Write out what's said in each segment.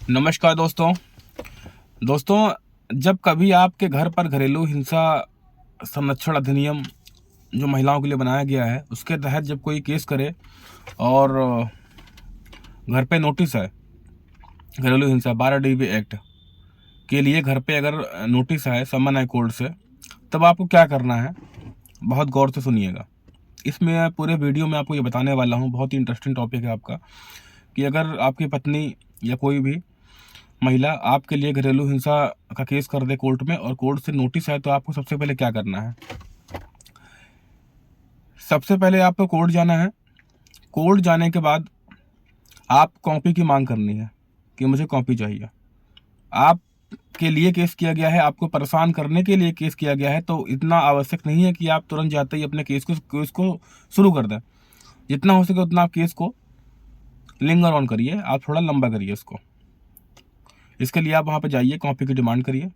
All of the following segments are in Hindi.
नमस्कार दोस्तों, जब कभी आपके घर पर घरेलू हिंसा संरक्षण अधिनियम जो महिलाओं के लिए बनाया गया है उसके तहत जब कोई केस करे और घर पे नोटिस है घरेलू हिंसा 12 DB एक्ट के लिए घर पे अगर नोटिस आए, समन आए कोर्ट से, तब आपको क्या करना है, बहुत गौर से सुनिएगा। इसमें पूरे वीडियो में आपको ये बताने वाला हूँ। बहुत ही इंटरेस्टिंग टॉपिक है आपका कि अगर आपकी पत्नी या कोई भी महिला आपके लिए घरेलू हिंसा का केस कर दे कोर्ट में और कोर्ट से नोटिस आए, तो आपको सबसे पहले क्या करना है। सबसे पहले आपको कोर्ट जाना है। कोर्ट जाने के बाद आप कॉपी की मांग करनी है कि मुझे कॉपी चाहिए। आपके लिए केस किया गया है, आपको परेशान करने के लिए केस किया गया है, तो इतना आवश्यक नहीं है कि आप तुरंत जाते ही अपने केस को शुरू कर दें। जितना हो सके उतना आप केस को लिंगर ऑन करिए, आप थोड़ा लंबा करिए इसको। इसके लिए आप वहाँ पे जाइए, कॉपी की डिमांड करिए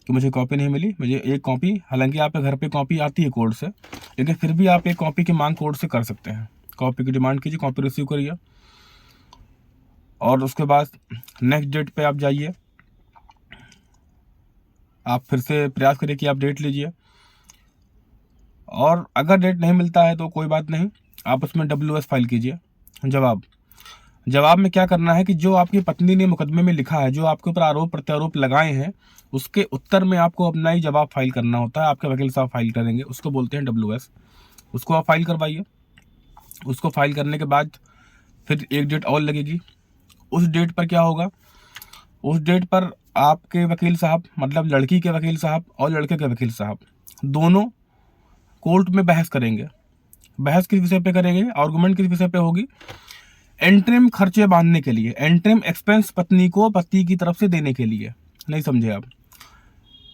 कि मुझे कॉपी नहीं मिली, मुझे एक कॉपी। हालांकि आपके घर पे कॉपी आती है कोर्ट से, लेकिन फिर भी आप एक कॉपी की मांग कोर्ट से कर सकते हैं। कॉपी की डिमांड कीजिए, कॉपी रिसीव करिए और उसके बाद नेक्स्ट डेट पे आप जाइए। आप फिर से प्रयास करिए कि आप डेट लीजिए, और अगर डेट नहीं मिलता है तो कोई बात नहीं, आप उसमें WS फाइल कीजिए। जवाब में क्या करना है कि जो आपकी पत्नी ने मुकदमे में लिखा है, जो आपके ऊपर आरोप प्रत्यारोप लगाए हैं, उसके उत्तर में आपको अपना ही जवाब फाइल करना होता है। आपके वकील साहब फाइल करेंगे, उसको बोलते हैं WS। उसको आप फाइल करवाइए। उसको फाइल करने के बाद फिर एक डेट और लगेगी। उस डेट पर क्या होगा, उस डेट पर आपके वकील साहब, मतलब लड़की के वकील साहब और लड़के के वकील साहब, दोनों कोर्ट में बहस करेंगे। बहस किस विषय पे करेंगे, आर्गूमेंट किस विषय पे होगी, एंट्रिम खर्चे बांधने के लिए, एंट्रिम एक्सपेंस पत्नी को पति की तरफ से देने के लिए। नहीं समझे आप?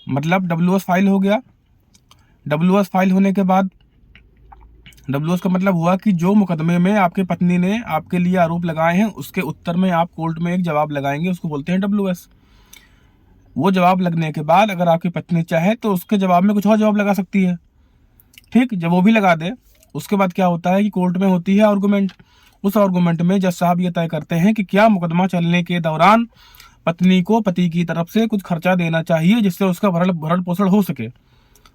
मतलब WS फाइल हो गया। WS फाइल होने के बाद, WS का मतलब हुआ कि जो मुकदमे में आपके पत्नी ने आपके लिए आरोप लगाए हैं उसके उत्तर में आप कोर्ट में एक जवाब लगाएंगे, उसको बोलते हैं WS। वो जवाब लगने के बाद अगर आपकी पत्नी चाहे तो उसके जवाब में कुछ और जवाब लगा सकती है। ठीक, जब वो भी लगा दे, उसके बाद क्या होता है कि कोर्ट में होती है आर्गूमेंट। उस आर्गूमेंट में जज साहब ये तय करते हैं कि क्या मुकदमा चलने के दौरान पत्नी को पति की तरफ से कुछ खर्चा देना चाहिए जिससे उसका भरण पोषण हो सके।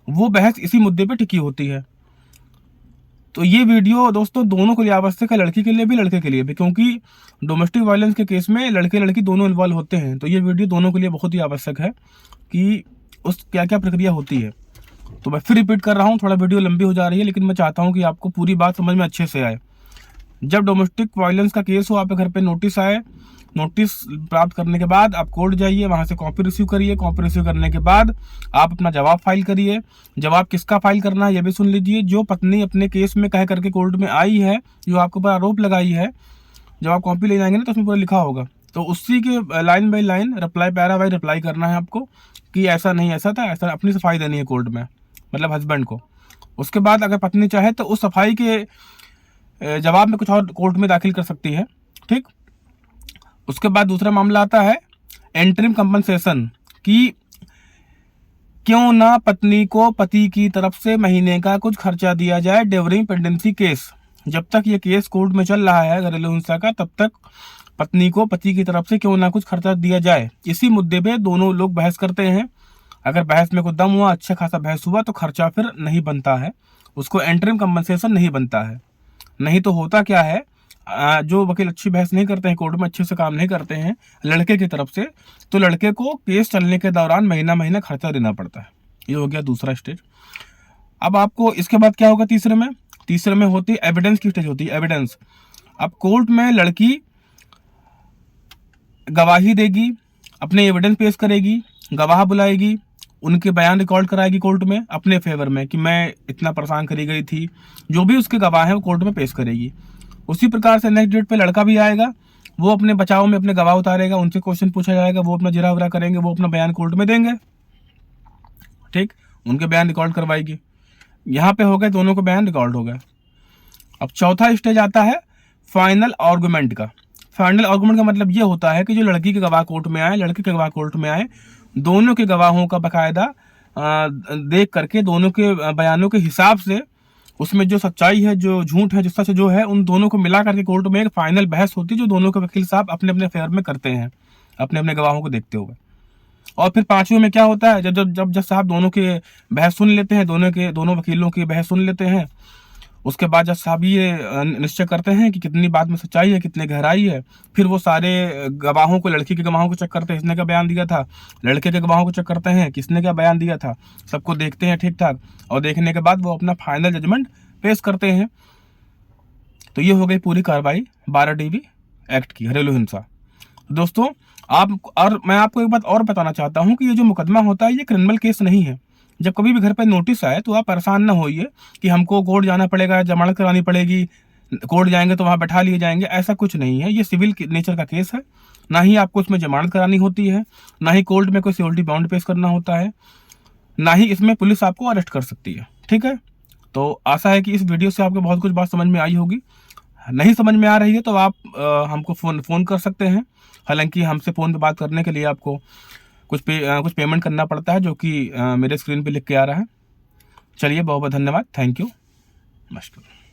वो बहस इसी मुद्दे पे टिकी होती है। तो ये वीडियो दोस्तों दोनों के लिए आवश्यक है, लड़की के लिए भी लड़के के लिए भी, क्योंकि डोमेस्टिक वायलेंस के केस में लड़के लड़की दोनों इन्वॉल्व होते हैं। तो ये वीडियो दोनों के लिए बहुत ही आवश्यक है कि उस क्या क्या प्रक्रिया होती है। तो मैं फिर रिपीट कर रहा हूँ, थोड़ा वीडियो लंबी हो जा रही है, लेकिन मैं चाहता हूँ कि आपको पूरी बात समझ में अच्छे से आए। जब डोमेस्टिक वायलेंस का केस हो, आपके घर पे नोटिस आए, नोटिस प्राप्त करने के बाद आप कोर्ट जाइए, वहां से कॉपी रिसीव करिए। कॉपी रिसीव करने के बाद आप अपना जवाब फाइल करिए। जवाब किसका फाइल करना है ये भी सुन लीजिए। जो पत्नी अपने केस में कह करके कोर्ट में आई है, जो आपके ऊपर आरोप लगाई है, जब आप कॉपी ले जाएंगे ना तो उसमें पूरा लिखा होगा, तो उसी के line by line reply, para by reply करना है आपको कि ऐसा नहीं ऐसा था, ऐसा अपनी सफाई देनी है कोर्ट में, मतलब हस्बैंड को। उसके बाद अगर पत्नी चाहे तो उस सफाई के जवाब में कुछ और कोर्ट में दाखिल कर सकती है। ठीक, उसके बाद दूसरा मामला आता है एंट्रिम कंपनसेशन की, क्यों ना पत्नी को पति की तरफ से महीने का कुछ खर्चा दिया जाए ड्यूरिंग पेंडेंसी केस। जब तक ये केस कोर्ट में चल रहा है घरेलू हिंसा का, तब तक पत्नी को पति की तरफ से क्यों ना कुछ खर्चा दिया जाए। इसी मुद्दे पे दोनों लोग बहस करते हैं। अगर बहस में कोई दम हुआ, अच्छा खासा बहस हुआ, तो खर्चा फिर नहीं बनता है, उसको एंट्रिम कंपनसेशन नहीं बनता है। नहीं तो होता क्या है, जो वकील अच्छी बहस नहीं करते हैं, कोर्ट में अच्छे से काम नहीं करते हैं लड़के की तरफ से, तो लड़के को केस चलने के दौरान महीना महीना खर्चा देना पड़ता है। ये हो गया दूसरा स्टेज। अब आपको इसके बाद क्या होगा, तीसरे में होती है एविडेंस की स्टेज होती है, एविडेंस। अब कोर्ट में लड़की गवाही देगी, अपने एविडेंस पेश करेगी, गवाह बुलाएगी, उनके बयान रिकॉर्ड कराएगी कोर्ट में अपने फेवर में कि मैं इतना परेशान करी गई थी। जो भी उसके गवाह हैं वो कोर्ट में पेश करेगी। उसी प्रकार से नेक्स्ट डेट पे लड़का भी आएगा, वो अपने बचाव में अपने गवाह उतारेगा, उनसे क्वेश्चन पूछा जाएगा, वो अपना जिरा वरा करेंगे, वो अपना बयान कोर्ट में देंगे। ठीक, उनके बयान रिकॉर्ड करवाएगी। यहाँ पे हो गए, दोनों को बयान रिकॉर्ड हो गए। अब चौथा स्टेज आता है फाइनल आर्गूमेंट का। फाइनल आर्गूमेंट का मतलब ये होता है कि जो लड़की के गवाह कोर्ट में आए, लड़के के गवाह कोर्ट में आए, दोनों के गवाहों का बाकायदा देख करके, दोनों के बयानों के हिसाब से, उसमें जो सच्चाई है, जो झूठ है, जो सच जो है, उन दोनों को मिला करके कोर्ट में एक फाइनल बहस होती है, जो दोनों के वकील साहब अपने अपने फेवर में करते हैं। अपने अपने गवाहों को देखते हुए। और फिर पांचवें में क्या होता है, जब जज साहब दोनों के बहस सुन लेते हैं, दोनों वकीलों की बहस सुन लेते हैं, उसके बाद जज साहब ये निश्चय करते हैं कि कितनी बात में सच्चाई है, कितनी गहराई है। फिर वो सारे गवाहों को, लड़की के गवाहों को चेक करते हैं, इसने क्या बयान दिया था, लड़के के गवाहों को चेक करते हैं, किसने क्या बयान दिया था, सबको देखते हैं ठीक ठाक, और देखने के बाद वो अपना फाइनल जजमेंट पेश करते हैं। तो ये हो गई पूरी कार्रवाई 12 DB एक्ट की, घरेलू हिंसा। दोस्तों और मैं आपको एक बात और बताना चाहता हूँ कि ये जो मुकदमा होता है ये क्रिमिनल केस नहीं है। जब कभी भी घर पे नोटिस आए तो आप परेशान ना होइए कि हमको कोर्ट जाना पड़ेगा, जमानत करानी पड़ेगी, कोर्ट जाएंगे तो वहाँ बैठा लिए जाएंगे, ऐसा कुछ नहीं है। ये सिविल नेचर का केस है, ना ही आपको इसमें जमानत करानी होती है, ना ही कोर्ट में कोई सिक्योरिटी बॉन्ड पेश करना होता है, ना ही इसमें पुलिस आपको अरेस्ट कर सकती है। ठीक है, तो आशा है कि इस वीडियो से आपको बहुत कुछ बात समझ में आई होगी। नहीं समझ में आ रही है तो आप हमको फ़ोन कर सकते हैं। हालांकि हमसे फ़ोन पे बात करने के लिए आपको कुछ पेमेंट करना पड़ता है, जो कि मेरे स्क्रीन पे लिख के आ रहा है। चलिए, बहुत बहुत धन्यवाद, थैंक यू, नमस्कार।